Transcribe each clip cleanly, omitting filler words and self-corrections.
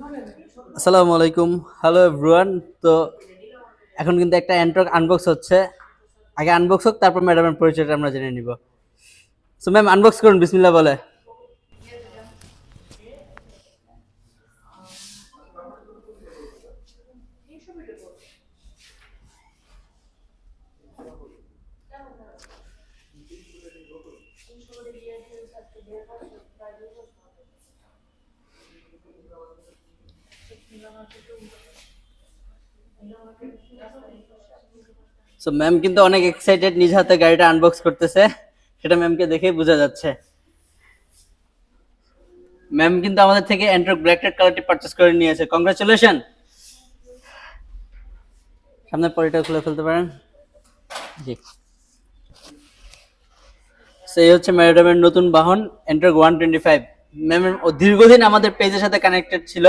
আসসালামু আলাইকুম, hello everyone. তো এখন কিন্তু একটা অ্যান্ড্রয়েড আনবক্স হচ্ছে। আগে আনবক্স হোক, তারপর ম্যাডামের পরিচয়টা আমরা জেনে নিব। সো ম্যাম, আনবক্স করুন, বিসমিল্লাহ বলে। সো ম্যাম কিন্তু অনেক এক্সাইটেড, নিজ হাতে গাড়িটা আনবক্স করতেছে, সেটা ম্যামকে দেখেই বোঝা যাচ্ছে। ম্যাম কিন্তু আমাদের থেকে অ্যান্ড্রয়েড ব্ল্যাক রেড কালারটি পারচেজ করে নিয়েছে। কংগ্রাচুলেশন। সামনের পরিটা খুলে ফেলতে পারেন। জি, সেই হচ্ছে ম্যাডামের নতুন বাহন অ্যান্ড্রয়েড 125। ম্যামের দীর্ঘদিন আমাদের পেজের সাথে কানেক্টেড ছিল।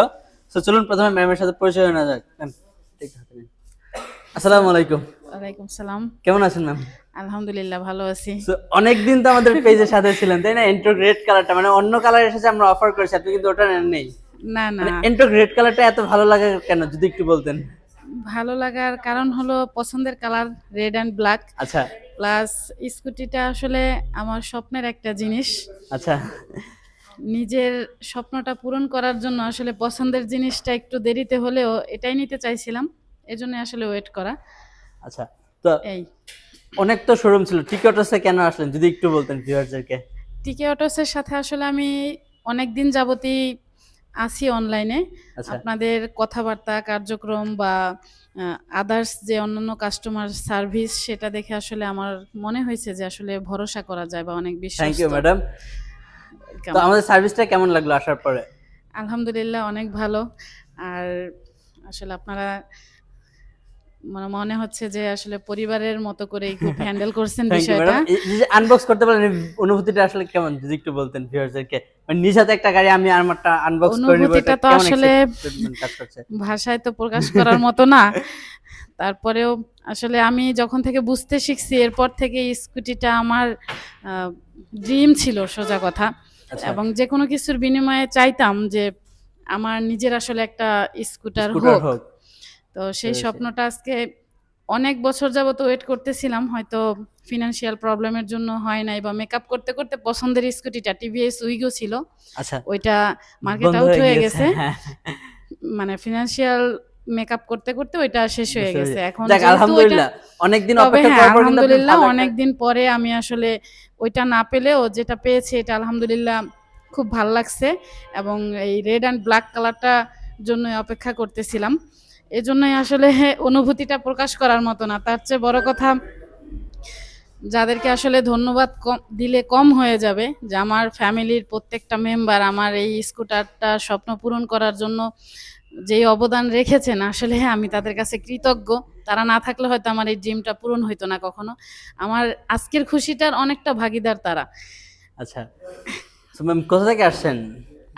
সো চলুন প্রথমে ম্যামের সাথে পরিচয় হয়ে নেওয়া যাক। ম্যাম, আসসালামু আলাইকুম। ওয়ালাইকুম সালাম। কেমন আছেন ম্যাম? আলহামদুলিল্লাহ ভালো আছি। সো অনেকদিন তো আমাদের পেজের সাথে ছিলেন, তাই না? এন্ট্রোক রেড কালারটা, মানে অন্য কালার এসেছে, আমরা অফার করেছি, আপনি কিন্তু ওটা নেন নেই। না না, মানে এন্ট্রোক রেড কালারটা এত ভালো লাগে কেন, যদি একটু বলতেন। ভালো লাগার কারণ হলো পছন্দের কালার রেড অ্যান্ড ব্ল্যাক। আচ্ছা প্লাস স্কুটিটা আসলে আমার স্বপ্নের একটা জিনিস। আচ্ছা নিজের স্বপ্নটা পূরণ করার জন্য আসলে পছন্দের জিনিসটা একটু দেরিতে হলেও এটাই নিতে চাইছিলাম, এজন্য আসলে ওয়েট করা। আচ্ছা। তো এই অনেক তো শোরুম ছিল, টিকিটসে কেন আসলেন, যদি একটু বলতেন ভিউয়ারদেরকে। টিকে অটোসের সাথে আসলে আমি অনেক দিন যাবতই আছি অনলাইনে। আচ্ছা আপনাদের কথাবার্তা, কার্যক্রম বা আদার্স যে অন্যান্য কাস্টমার সার্ভিস, সেটা দেখে আসলে আমার মনে হয়েছে যে আসলে ভরসা করা যায় বা অনেক থ্যাংক ইউ বিশ্বস্ত। ম্যাডাম। তো আমাদের সার্ভিসটা কেমন লাগলো আসার পরে? আলহামদুলিল্লাহ অনেক ভালো। আর আসলে আপনারা মনে হচ্ছে যে আসলে পরিবারের মতো করেই খুব হ্যান্ডেল করছেন থ্যাংক ইউ বিষয়টা। ম্যাডাম। এই যে আনবক্স করতে পারলেন, এই অনুভূতিটা আসলে কেমন, যদি একটু বলতেন ভিউয়ারদেরকে। মানে নিজ হাতে একটা গাড়ি আমি আমারটা আনবক্স করে নিব, এটা অনুভূতিটা তো কেমন আসলে এক্সাইটমেন্ট কাজ করছে? ভাষায় তো প্রকাশ করার মতো না। তারপরেও আসলে আমি যখন থেকে বুঝতে শিখছি, এরপর থেকে স্কুটিটা আমার ড্রিম ছিল সোজা কথা। আচ্ছা, এবং যে কোনো কিছুর বিনিময়ে চাইতাম যে আমার নিজের আসলে একটা স্কুটার স্কুটার হোক। হোক। তো সেই স্বপ্নটা আজকে অনেক বছর যাবত ওয়েট করতেছিলাম, হয়তো ফিনান্সিয়াল প্রবলেমের জন্য হয় নাই, বা মেকআপ করতে করতে পছন্দের স্কুটিটা টিভিএস উইগো ছিল, আচ্ছা, ওইটা মার্কেট বন্ধ আউট হয়ে হয়ে গিয়েছে। গেছে। হ্যাঁ, মানে ফিনান্সিয়াল মেকআপ করতে করতে ওইটা শেষ হয়ে বুঝতে গেছে। পেরেছি। এখন যাক, যেহেতু ওইটা, আলহামদুলিল্লাহ। অনেকদিন তবে অপেক্ষা হ্যাঁ করার পর কিন্তু আপনি আলহামদুলিল্লাহ ভালো একটা অনেকদিন পরে আমি আসলে ওইটা না পেলেও যেটা পেয়েছি এটা আলহামদুলিল্লাহ খুব ভাল লাগছে। এবং এই রেড অ্যান্ড ব্ল্যাক কালারটা জন্যই অপেক্ষা করতেছিলাম। এজন্যই আসলে অনুভূতিটা প্রকাশ করার মতো না। তার চেয়ে বড় কথা, যাদেরকে আসলে ধন্যবাদ দিলে কম হয়ে যাবে, যে আমার ফ্যামিলির প্রত্যেকটা মেম্বার আমার এই স্কুটারটা স্বপ্ন পূরণ করার জন্য যেই অবদান রেখেছেন, আসলে আমি তাদের কাছে কৃতজ্ঞ। তারা না থাকলে হয়তো আমার এই ড্রিমটা পূরণ হইতো না কখনো। আমার আজকের খুশিটার অনেকটা ভাগিদার তারা। আচ্ছা। সো ম্যাম, কোথা থেকে আসছেন?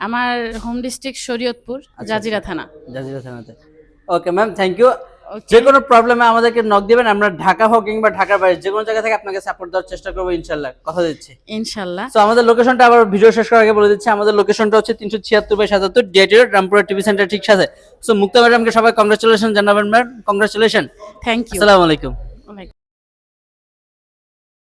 আমার হোম ডিস্ট্রিক্ট শরীয়তপুর, আচ্ছা জাজিরা থানা। জাজিরা থানাতে। Okay ma'am, thank you. Okay, যে কোনো প্রবলেমে আমাদেরকে নক দিবেন, আমরা ঢাকা হোক কিংবা ঢাকার বাইরে যে কোনো জায়গা থেকে আপনাকে সাপোর্ট দেওয়ার চেষ্টা করবো, ইনশাল্লাহ, কথা দিচ্ছি। ইনশাল্লাহ। সো আমাদের লোকেশনটা আবার ভিডিও শেষ করার আগে বলে দিচ্ছি। আমাদের লোকেশনটা হচ্ছে 376/77 DIT road, Rampura TV centre ঠিক সাথে। সো মুক্তা ম্যাডামকে সবাই কংগ্রাচুলেশন জানাবেন ম্যাম, কংগ্রাচুলেশন। Thank you. আসসালামু আলাইকুম।